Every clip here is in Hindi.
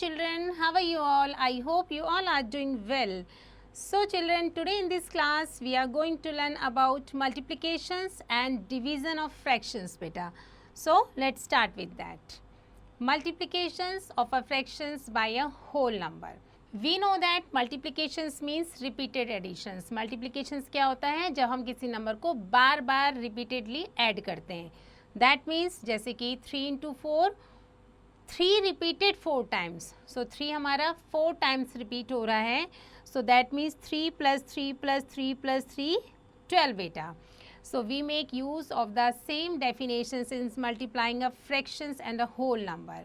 children, how are you all? I hope you all are doing well. So children, today in this class we are going to learn about multiplications and division of fractions beta. So let's start with that. Multiplications of a fractions by a whole number. We know that multiplications means repeated additions. Multiplications क्या होता है? जब हम किसी नंबर को बार बार repeatedly add करते हैं. That means जैसे कि 3 into 4, 3 repeated 4 times. So 3 हमारा 4 times repeat हो रहा है. So that means 3 plus 3 plus 3 plus 3, 12 beta. So we make use of the same definition since multiplying a fractions and a whole number.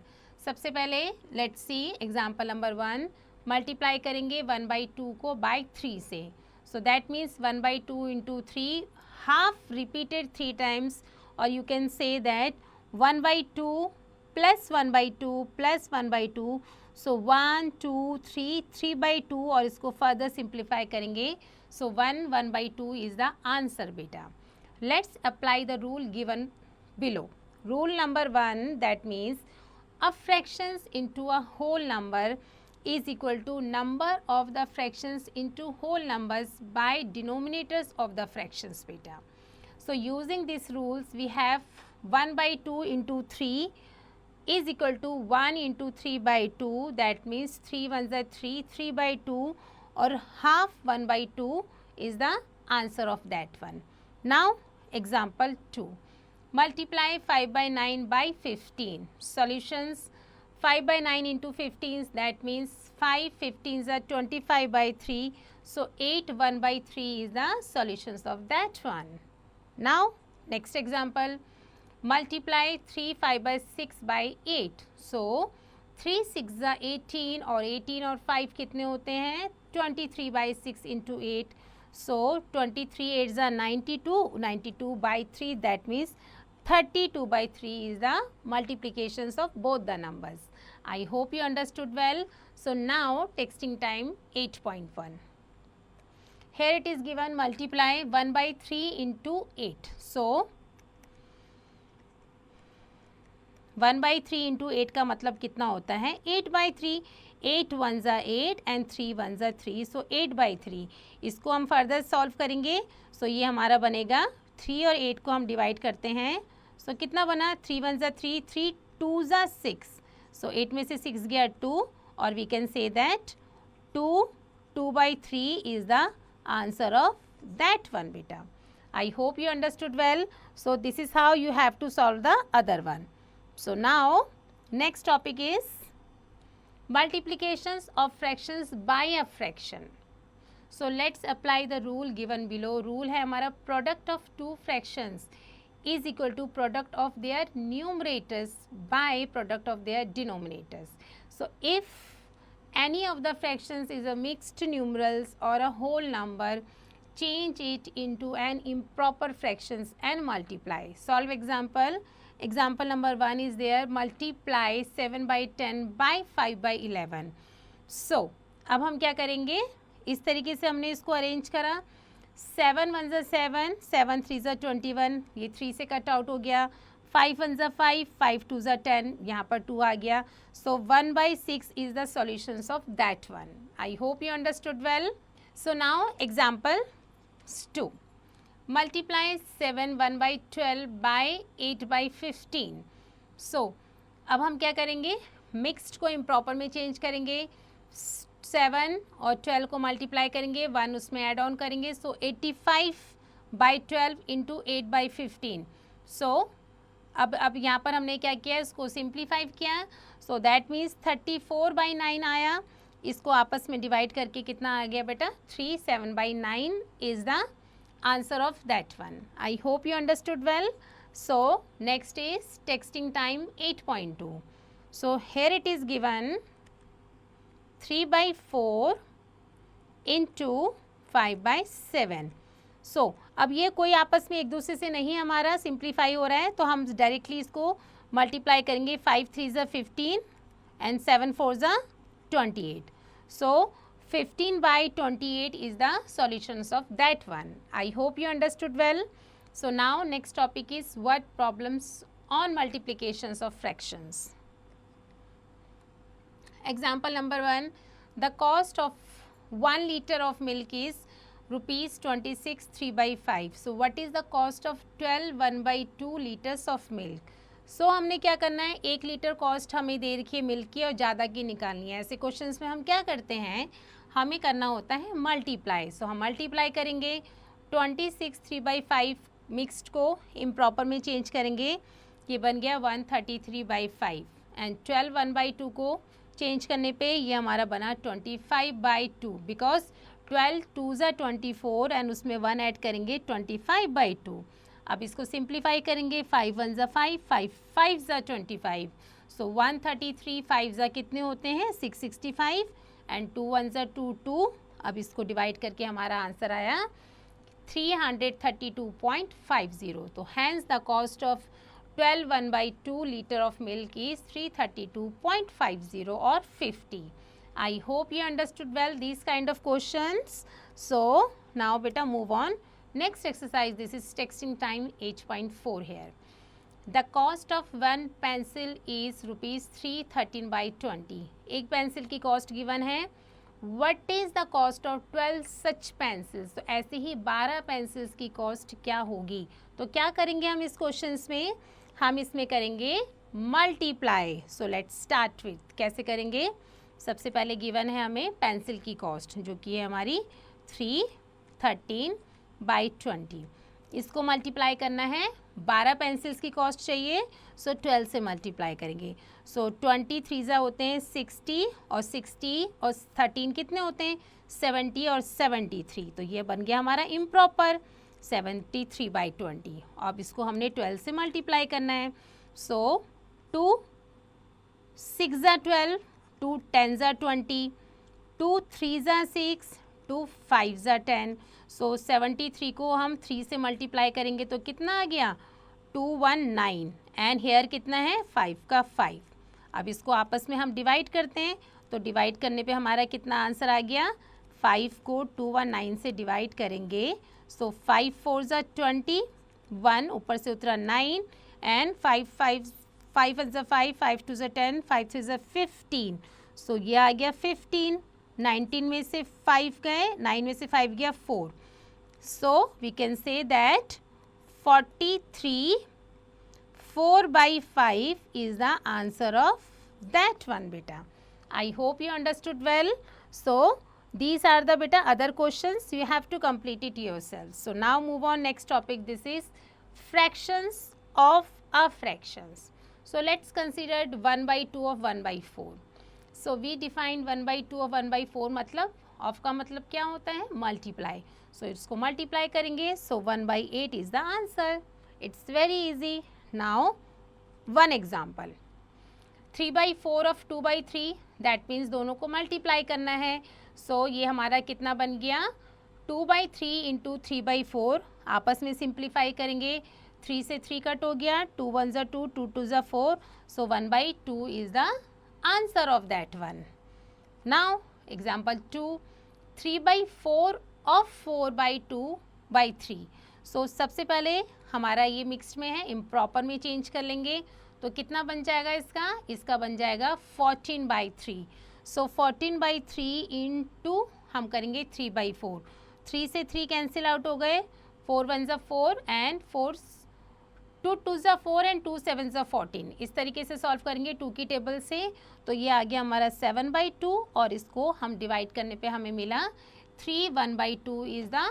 सबसे पहले let's see example number 1. Multiply करेंगे 1 by 2 को by 3 से. So that means 1 by 2 into 3 half repeated 3 times, or you can say that 1 by 2 plus 1 by 2 plus 1 by 2. So 1, 2, 3, 3 by 2 और इसको further simplify करेंगे. So 1 by 2 is the answer beta. Let's apply the rule given below. Rule number 1, that means a fractions into a whole number is equal to number of the fractions into whole numbers by denominators of the fractions beta. So using these rules we have 1 by 2 into 3 is equal to 1 into 3 by 2, that means 3 ones are 3, 3 by 2 or half 1 by 2 is the answer of that one. Now example 2. Multiply 5 by 9 by 15. Solutions: 5 by 9 into 15, that means 5 15s are 25 by 3. So 8 1 by 3 is the solutions of that one. Now next example. Multiply 3 5 by 6 by 8. So 3 6 are 18 और 18 और 5 कितने होते हैं? 23 by 6 into 8. So 23 8s are 92, 92 by 3, that means 32 by 3 is the multiplications of both the numbers. I hope you understood well. So now texting time 8.1. Here it is given multiply 1 by 3 into 8. So 1 by 3 into 8 का मतलब कितना होता है? 8 by 3. 8 ones are 8 and 3 ones are 3. So 8 by 3. इसको हम फर्दर सॉल्व करेंगे. So ये हमारा बनेगा 3 और 8 को हम डिवाइड करते हैं. So कितना बना? 3 ones are 3, 3 twos are 6. So 8 में से 6 गया 2 और we can say that 2 by 3 is the answer of that one beta. I hope you understood well. So this is how you have to solve the other one. So now next topic is multiplications of fractions by a fraction. So let's apply the rule given below. Rule है हमारा product of two fractions is equal to product of their numerators by product of their denominators. So if any of the fractions is a mixed numerals or a whole number, change it into an improper fractions and multiply. Solve example. Example number 1 is there. Multiply 7 by 10 by 5 by 11. So अब हम क्या करेंगे? इस तरीके से हमने इसको अरेंज करा. 7 ones are 7, 7 3s are 21, ये 3 से कट आउट हो गया. 5 ones are 5, 5 2s are 10, यहाँ पर 2 आ गया. So 1 by 6 is the solutions of that one. I hope you understood well. So now example 2. Multiply 7 1 by 12 by 8 by 15. So अब हम क्या करेंगे? मिक्स्ड को इम्प्रॉपर में चेंज करेंगे. 7 और 12 को मल्टीप्लाई करेंगे, 1 उसमें ऐड ऑन करेंगे. सो 85 by 12 इंटू 8 by 15. सो अब यहाँ पर हमने क्या किया? इसको सिंप्लीफाई किया. सो दैट मीन्स 34 by 9 आया. इसको आपस में डिवाइड करके कितना आ गया बेटा? 3 7 by 9 is the answer of that one. I hope you understood well. So next is texting time 8.2. So here it is given 3 by 4 into 5 by 7. So अब ये कोई आपस में एक दूसरे से नहीं हमारा सिंप्लीफाई हो रहा है, तो हम डायरेक्टली इसको मल्टीप्लाई करेंगे. 5 3s are 15 and 7 4s are 28. So 15 by 28 is the solutions of that one. I hope you understood well. So now next topic is what problems on multiplications of fractions. Example number 1, the cost of 1 liter of milk is rupees 26 3 by 5. So what is the cost of 12 1 by 2 liters of milk? So हमने क्या करना है, 1 लीटर कॉस्ट हमें दे रखी है मिल्क की और ज़्यादा की निकालनी है। ऐसे क्वेश्चंस में हम क्या करते हैं, हमें करना होता है मल्टीप्लाई। सो हम मल्टीप्लाई करेंगे 26 3 by 5 मिक्स्ड को इम्प्रॉपर में चेंज करेंगे, ये बन गया 133 by 5 एंड 12 1 by 2 को चेंज करने पे ये हमारा बना 25 by 2 बिकॉज 12 2 ज़ा 24 एंड उसमें 1 ऐड करेंगे 25 by 2। अब इसको सिंप्लीफाई करेंगे, 5 1 ज़ा 5, 5 5 ज़ा 25। सो 133 5 ज़ा कितने होते हैं 665 एंड 2 1 ज़ा 2 2। अब इसको डिवाइड करके हमारा आंसर आया 332.50। तो hence the cost of 12 1 by 2 liter of milk is 332.50 or 50. I hope you understood well these kind of questions. So now beta move on. Next exercise, this is texting time 8.4 here. The cost of one pencil is rupees 313 by 20. एक पेंसिल की कॉस्ट गिवन है। What is the cost of 12 such pencils? तो ऐसे ही 12 पेंसिल्स की कॉस्ट क्या होगी? तो क्या करेंगे हम इस क्वेश्चंस में, हम इसमें करेंगे multiply. So let's start with, कैसे करेंगे। सबसे पहले गिवन है हमें पेंसिल की कॉस्ट जो कि है हमारी 313 by 20। इसको मल्टीप्लाई करना है, 12 पेंसिल्स की कॉस्ट चाहिए, सो 12 से मल्टीप्लाई करेंगे। सो 23 ज़ा होते हैं 60 और 60 और 13 कितने होते हैं 70 और 73। तो ये बन गया हमारा इम्प्रॉपर 73 by 20। अब इसको हमने 12 से मल्टीप्लाई करना है। सो 2 6 ज़ा 12, 2 10 ज़ा 20, 2 3 ज़ा 6, 2 5 ज़ा 10। सो 73 को हम 3 से मल्टीप्लाई करेंगे तो कितना आ गया 219 एंड हेयर कितना है 5 का 5। अब इसको आपस में हम डिवाइड करते हैं, तो डिवाइड करने पे हमारा कितना आंसर आ गया, 5 को 219 से डिवाइड करेंगे। सो 5 4 ज़ा 20, 1 ऊपर से उतरा 9 एंड 5 5 5 ज़ा 5, 5 2 ज़ा 10, 5 3 ज़ा 15। सो ये आ गया 15, 19 में से 5 गए, 9 में से 5 गया 4। So we can say that 43 4 by 5 is the answer of that one beta. I hope you understood well. So these are the beta other questions, you have to complete it yourself. So now move on next topic, this is fractions of a fractions. So let's consider 1 by 2 of 1 by 4. So we defined 1 by 2 of 1 by 4 मतलब ऑफ का मतलब क्या होता है मल्टीप्लाई। सो इसको मल्टीप्लाई करेंगे, सो 1 by 8 is the answer. It's very easy. Now one example, 3 by 4 of 2 by 3, that means दोनों को मल्टीप्लाई करना है। सो ये हमारा कितना बन गया 2 by 3 इंटू 3 by 4। आपस में सिंप्लीफाई करेंगे, 3 से 3 कट हो गया, 2 1 ज़ा 2, 2 2 ज़ा 4। सो 1 by 2 is the answer of that one. Now example 2, 3 by 4 of 4 by 2 by 3। सो सबसे पहले हमारा ये मिक्स्ड में है, इम्प्रॉपर में चेंज कर लेंगे तो कितना बन जाएगा इसका, इसका बन जाएगा 14 by 3। सो 14 by 3 इंटू हम करेंगे 3 by 4, 3 से 3 कैंसिल आउट हो गए, 4 1 ज़ा 4 एंड 4 2 2 ज़ा 4 एंड 2 7 ज़ा 14। इस तरीके से सॉल्व करेंगे 2 की टेबल से, तो ये आ गया हमारा 7 by 2 और इसको हम डिवाइड करने पे हमें मिला 3 1 by 2 is the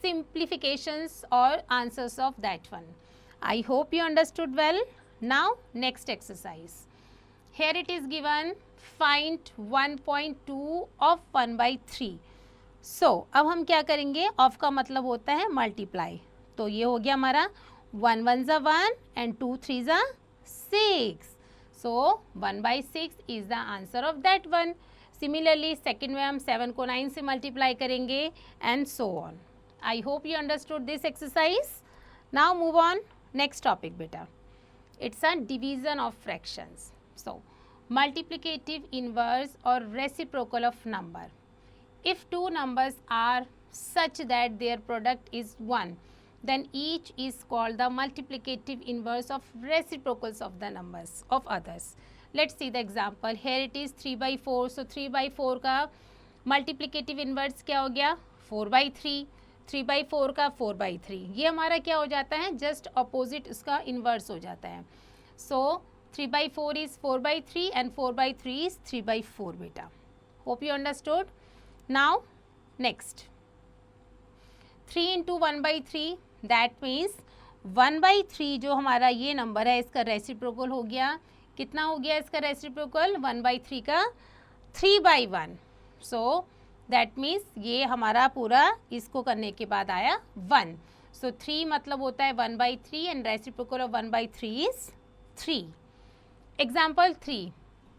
simplifications or answers of that one. I hope you understood well. Now next exercise. Here it is given, find 1.2 of 1 by 3. So अब हम क्या करेंगे, ऑफ का मतलब होता है मल्टीप्लाई। तो ये हो गया हमारा 1 1 ज़ा 1 एंड 2 3 ज़ा 6। सो 1 by 6 is the answer of that one. Similarly second में हम 7 को 9 से मल्टीप्लाई करेंगे and so on. I hope you understood this exercise. Now move on next topic beta. It's a division of fractions. So multiplicative inverse or reciprocal of number. If two numbers are such that their product is 1, then each is called the multiplicative inverse of reciprocals of the numbers of others. Let's see the example, here it is 3/4, so 3/4 का मल्टीप्लिकेटिव इन्वर्स क्या हो गया 4/3, 3/4 का 4/3, ये हमारा क्या हो जाता है जस्ट अपोजिट उसका इन्वर्स हो जाता है. सो 3/4 इज 4/3 एंड 4/3 इज 3/4 बेटा. Hope you understood. Now next 3 into 1/3 that means 1/3 जो हमारा ये नंबर है इसका रेसिप्रोकल हो गया. कितना हो गया इसका रेसिप्रोकल 1/3 का 3/1. सो दैट मीन्स ये हमारा पूरा इसको करने के बाद आया 1. सो 3 मतलब होता है 1/3 and reciprocal of 1/3 is 3. Example 3,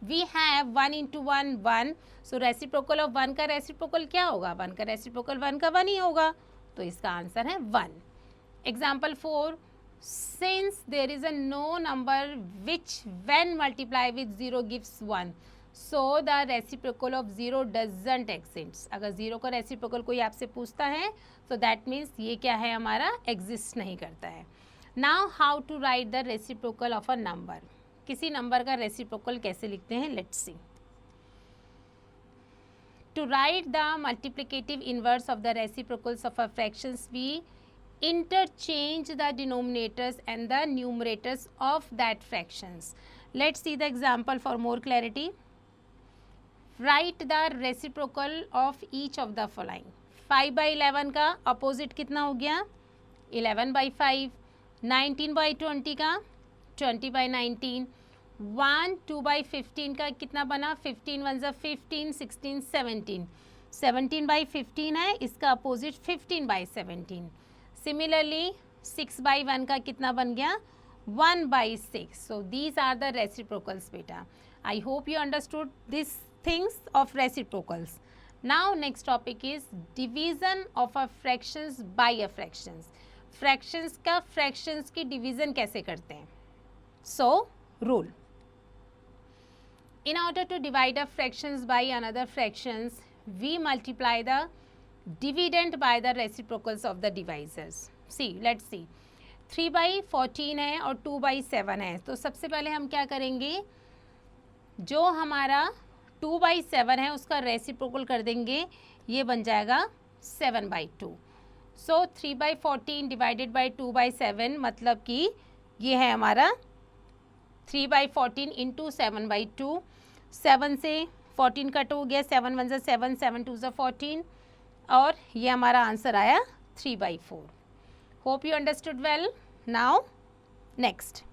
we have 1 into 1 1. So reciprocal of 1 का रेसिप्रोकल क्या होगा 1 का रेसिप्रोकल 1 का 1 ही होगा, तो इसका आंसर है 1. Example 4, since there is a no number which when multiply with 0 gives 1, so the reciprocal of 0 doesn't exist. अगर 0 का रेसिप्रोकल कोई आपसे पूछता है तो दैट मीन्स ये क्या है हमारा एग्जिस्ट नहीं करता है. Now how to write the reciprocal of a number. किसी नंबर का रेसिप्रोकल कैसे लिखते हैं, let's see. To write the multiplicative inverse of the reciprocals of our fractions, we interchange the denominators and the numerators of that fractions. Let's see the example for more clarity. Write the reciprocal of each of the following. 5/11 का opposite कितना हो गया 11/5. 19/20 का 20/19. 1 2/15 का कितना बना 15 1 15, 16 17. 17/15 है, इसका अपोजिट 15/17. सिमिलरली 6/1 का कितना बन गया 1/6. So these are the reciprocals बेटा. I hope you understood this things of reciprocals. Now next topic is division of a fractions by a fractions. Fractions का फ्रैक्शंस की डिवीजन कैसे करते हैं. So rule, in order to divide a fractions by another fractions, we multiply the dividend by the reciprocals of the divisors. See, let's see, 3/14 है और 2/7 है, तो सबसे पहले हम क्या करेंगे जो हमारा 2/7 है उसका रेसिप्रोकल कर देंगे, ये बन जाएगा 7/2. सो 3/14 डिवाइडेड बाई 2/7 मतलब कि ये है हमारा 3/14 इंटू 7/2. 7 से 14 कट हो गया, 7 1 7, 7 2 14 और ये हमारा आंसर आया 3/4. Hope you understood well. Now next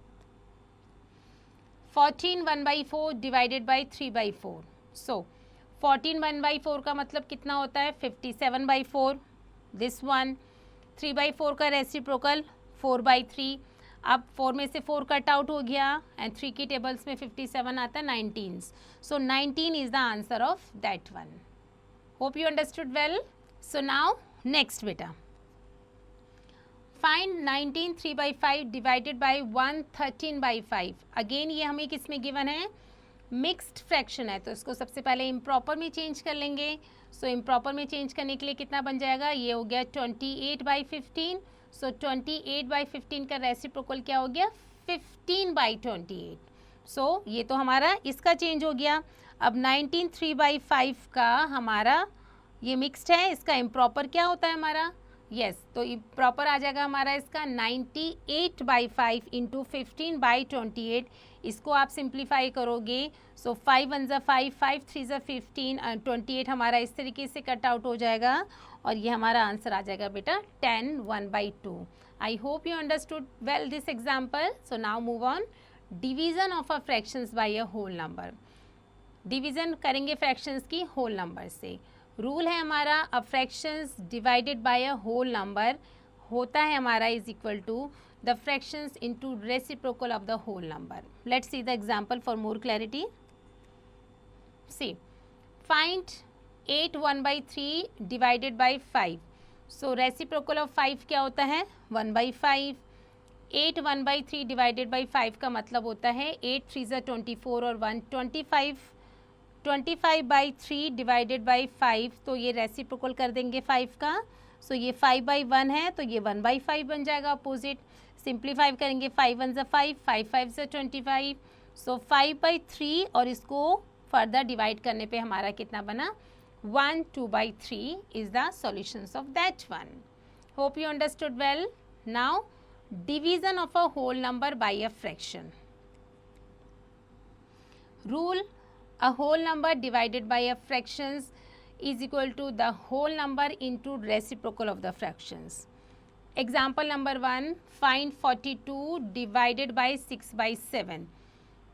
14 1/4 divided by 3/4. सो 14 1/4 का मतलब कितना होता है 57/4. दिस वन 3/4 का रेसिप्रोकल 4/3. अब 4 में से 4 कट आउट हो गया एंड 3 की टेबल्स में 57 आता है 19. सो 19 is the answer of that one. Hope you understood well. So now next बेटा, फाइंड 19 3/5 डिवाइडेड बाई 1 13/5. अगेन ये हमें किस में गिवन है मिक्स्ड फ्रैक्शन है, तो इसको सबसे पहले इम्प्रॉपर में चेंज कर लेंगे. सो इम्प्रॉपर में चेंज करने के लिए कितना बन जाएगा, ये हो गया 28/15. सो 28/15 का रेसिप्रोकल क्या हो गया 15/28. सो ये तो हमारा इसका चेंज हो गया. अब 19 3/5 का हमारा ये मिक्स्ड है, इसका इम्प्रॉपर क्या होता है हमारा यस तो इम्प्रॉपर आ जाएगा हमारा इसका 98/5 इंटू 15/28. इसको आप सिंप्लीफाई करोगे. सो 5 1 5, 5 3 15, 28 हमारा इस तरीके से कट आउट हो जाएगा और ये हमारा आंसर आ जाएगा बेटा 10 1/2. I hope you understood well this example. So now move on. Division of a fractions by a whole number. Division करेंगे फ्रैक्शंस की होल नंबर से. रूल है हमारा a fractions divided by a whole number होता है हमारा is equal to the fractions into reciprocal of the whole number. Let's see the example for more clarity. See, find 8 1/3 divided by 5. So reciprocal of 5 क्या होता है 1/5. 8 1/3 divided by 5 का मतलब होता है 8 3 24 और 1 25. 25/3 डिवाइडेड बाई 5, तो ये रेसिप्रोकल कर देंगे 5 का. सो ये 5/1 है तो ये 1/5 बन जाएगा अपोजिट. सिंप्लीफाई करेंगे 5 1 5, 5 5 25. सो 5/3 और इसको फर्दर डिवाइड करने पे हमारा कितना बना 1 2/3 is the solutions of that one. Hope you understood well. Now division of a whole number by a fraction. Rule: a whole number divided by a fractions is equal to the whole number into reciprocal of the fractions. Example number 1, find 42 divided by 6/7.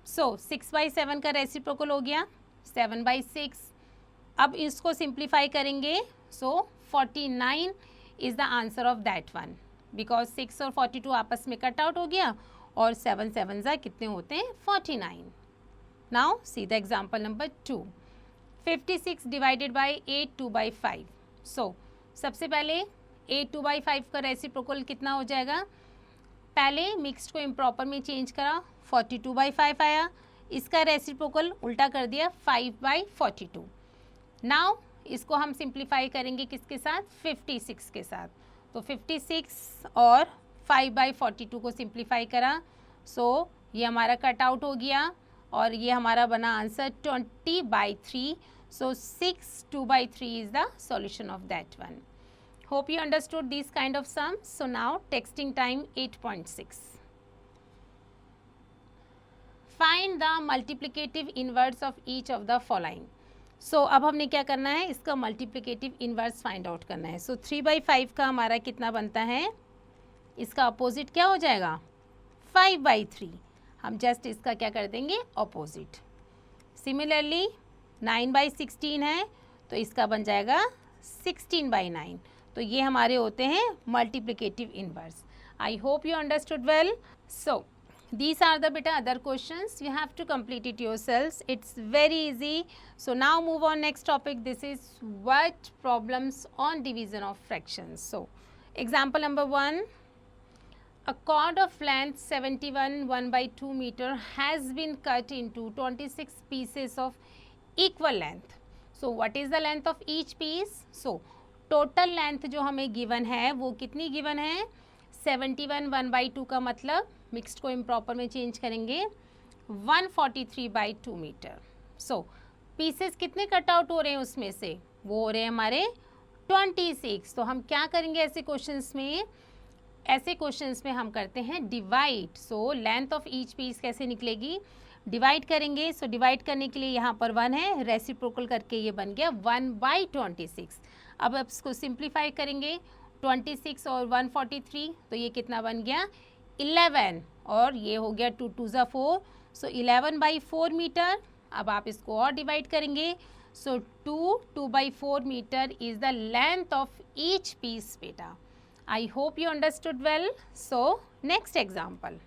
So 6/7 का रेसिप्रोकल हो गया 7/6. अब इसको सिंप्लीफाई करेंगे. सो 49 is the answer of that one, because 6 और 42 आपस में कट आउट हो गया और 7 7 ज़ा कितने होते हैं 49. Now see the example number 2, 56 divided by 8 2/5. सो सबसे पहले 8 2/5 का रेसिप्रोकल कितना हो जाएगा. पहले मिक्स्ड को इम्प्रॉपर में चेंज करा 42/5 आया. इसका रेसिप्रोकल उल्टा कर दिया 5/42. नाउ इसको हम सिंप्लीफाई करेंगे किसके साथ 56 के साथ. तो 56 और 5/42 को सिंप्लीफाई करा. सो ये हमारा कट आउट हो गया और ये हमारा बना answer 20/3. So 6 2/3 is the solution of that one. Hope you understood these kind of sums. So now texting time 8.6. Find the multiplicative inverse of each of the following. So अब हमने क्या करना है, इसका multiplicative inverse find out करना है. So 3/5 का हमारा कितना बनता है, इसका अपोजिट क्या हो जाएगा 5/3. हम जस्ट इसका क्या कर देंगे अपोजिट. सिमिलरली 9/16 है तो इसका बन जाएगा 16/9. तो ये हमारे होते हैं multiplicative inverse. I hope you understood well. So these are the beta other questions. You have to complete it yourselves. It's very easy. So now move on next topic. This is what problems on division of fractions. So example number 1, a cord of length 71 1/2 meter has been cut into 26 pieces of equal length. So what is the length of each piece? So total length जो हमें गिवन है वो कितनी गिवन है 71 1/2 का मतलब मिक्स्ड को इम्प्रॉपर में चेंज करेंगे 143/2 मीटर. सो पीसेस कितने कट आउट हो रहे हैं उसमें से, वो हो रहे हैं हमारे 26. तो हम क्या करेंगे ऐसे क्वेश्चंस में, ऐसे क्वेश्चंस में हम करते हैं divide. So length of each piece कैसे निकलेगी, डिवाइड करेंगे. सो डिवाइड करने के लिए यहाँ पर 1 है, रेसिप्रोकल करके ये बन गया 1/26. अब इसको सिंप्लीफाई करेंगे 26 और 143 तो ये कितना बन गया 11 और ये हो गया 2 2 ज़ा 4. So 11/4 metre. अब आप इसको और डिवाइड करेंगे. So 2/4 metre is the length of each piece बेटा. I hope you understood well. So next example,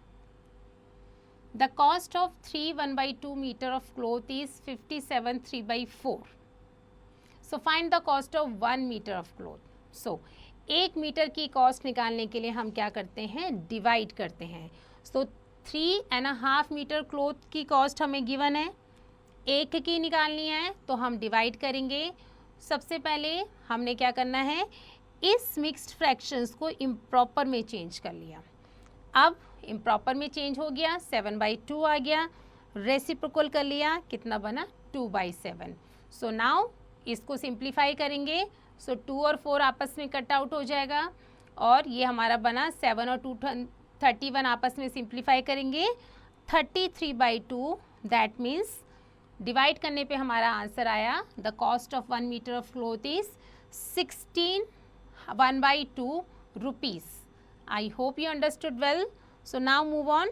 the cost of 3 1/2 metre of cloth is 57 3/4. So find the cost of 1 metre of cloth. So 1 metre की कॉस्ट निकालने के लिए हम क्या करते हैं डिवाइड करते हैं. सो 3.5 मीटर क्लॉथ की कॉस्ट हमें गिवन है, 1 की निकालनी है तो हम डिवाइड करेंगे. सबसे पहले हमने क्या करना है, इस मिक्स्ड फ्रैक्शंस को इम्प्रॉपर में चेंज कर लिया. अब इम्प्रॉपर में चेंज हो गया 7/2 आ गया, रेसिप्रोकल कर लिया कितना बना 2/7. सो नाउ इसको सिंप्लीफाई करेंगे. सो 2 और 4 आपस में कट आउट हो जाएगा और ये हमारा बना 7 और 2 31 आपस में सिंप्लीफाई करेंगे 33/2. दैट मीन्स डिवाइड करने पे हमारा आंसर आया the cost of 1 metre of cloth is 16 1/2 rupees. I hope you understood well. So now move on.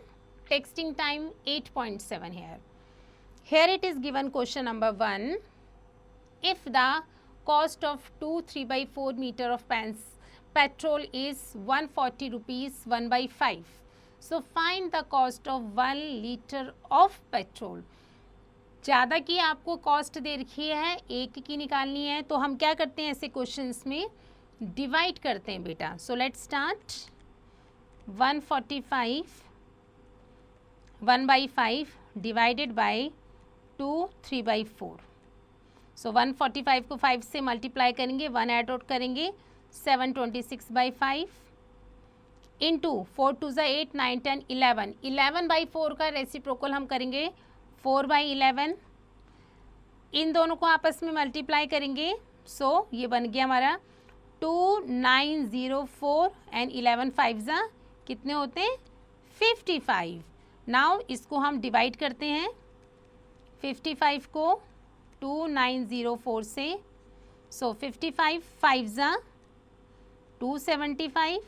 Texting time 8.7 here. Here it is given question number 1. If the cost of 2 3/4 meter of petrol is 140 rupees 1/5. So find the cost of 1 liter of petrol. ज़्यादा की आपको कॉस्ट दे रखी है, 1 की निकालनी है तो हम क्या करते हैं ऐसे क्वेश्चंस में डिवाइड करते हैं बेटा. So let's start. 145 1/5 divided by 2 3/4. सो 145 को 5 से मल्टीप्लाई करेंगे, 1 ऐड आउट करेंगे 7 26/5 इंटू 4 टू ज़ा 8, 9, 10, 11, 11/4 का रेसिप्रोकल हम करेंगे 4/11, इन दोनों को आपस में मल्टीप्लाई करेंगे, सो ये बन गया हमारा 2904 एंड 11 5 ज़ा कितने होते हैं 55। नाउ इसको हम डिवाइड करते हैं 55 को 2904 से, सो 55 5 ज़ा 275,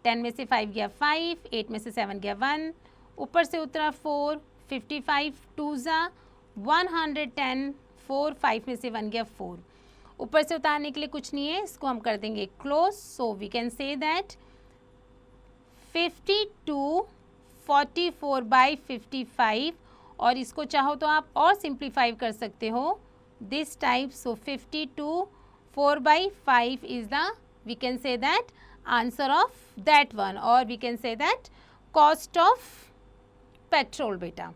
10 में से 5 गया 5, 8 में से 7 गया 1, ऊपर से उतरा 4, 55 2 ज़ा 110, 4 5 में से 1 गया 4, ऊपर से उतारने के लिए कुछ नहीं है, इसको हम कर देंगे close, so we can say that 52 44/55, और इसको चाहो तो आप और सिंप्लीफाई कर सकते हो this type, so 52 4/5 is the we can say that answer of that one, or we can say that cost of petrol beta.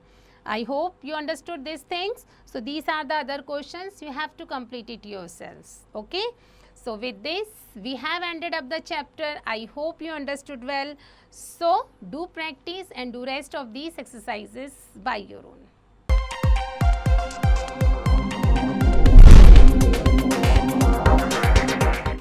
I hope you understood these things. So these are the other questions, you have to complete it yourselves. Okay, so with this we have ended up the chapter. I hope you understood well. So do practice and do rest of these exercises by your own.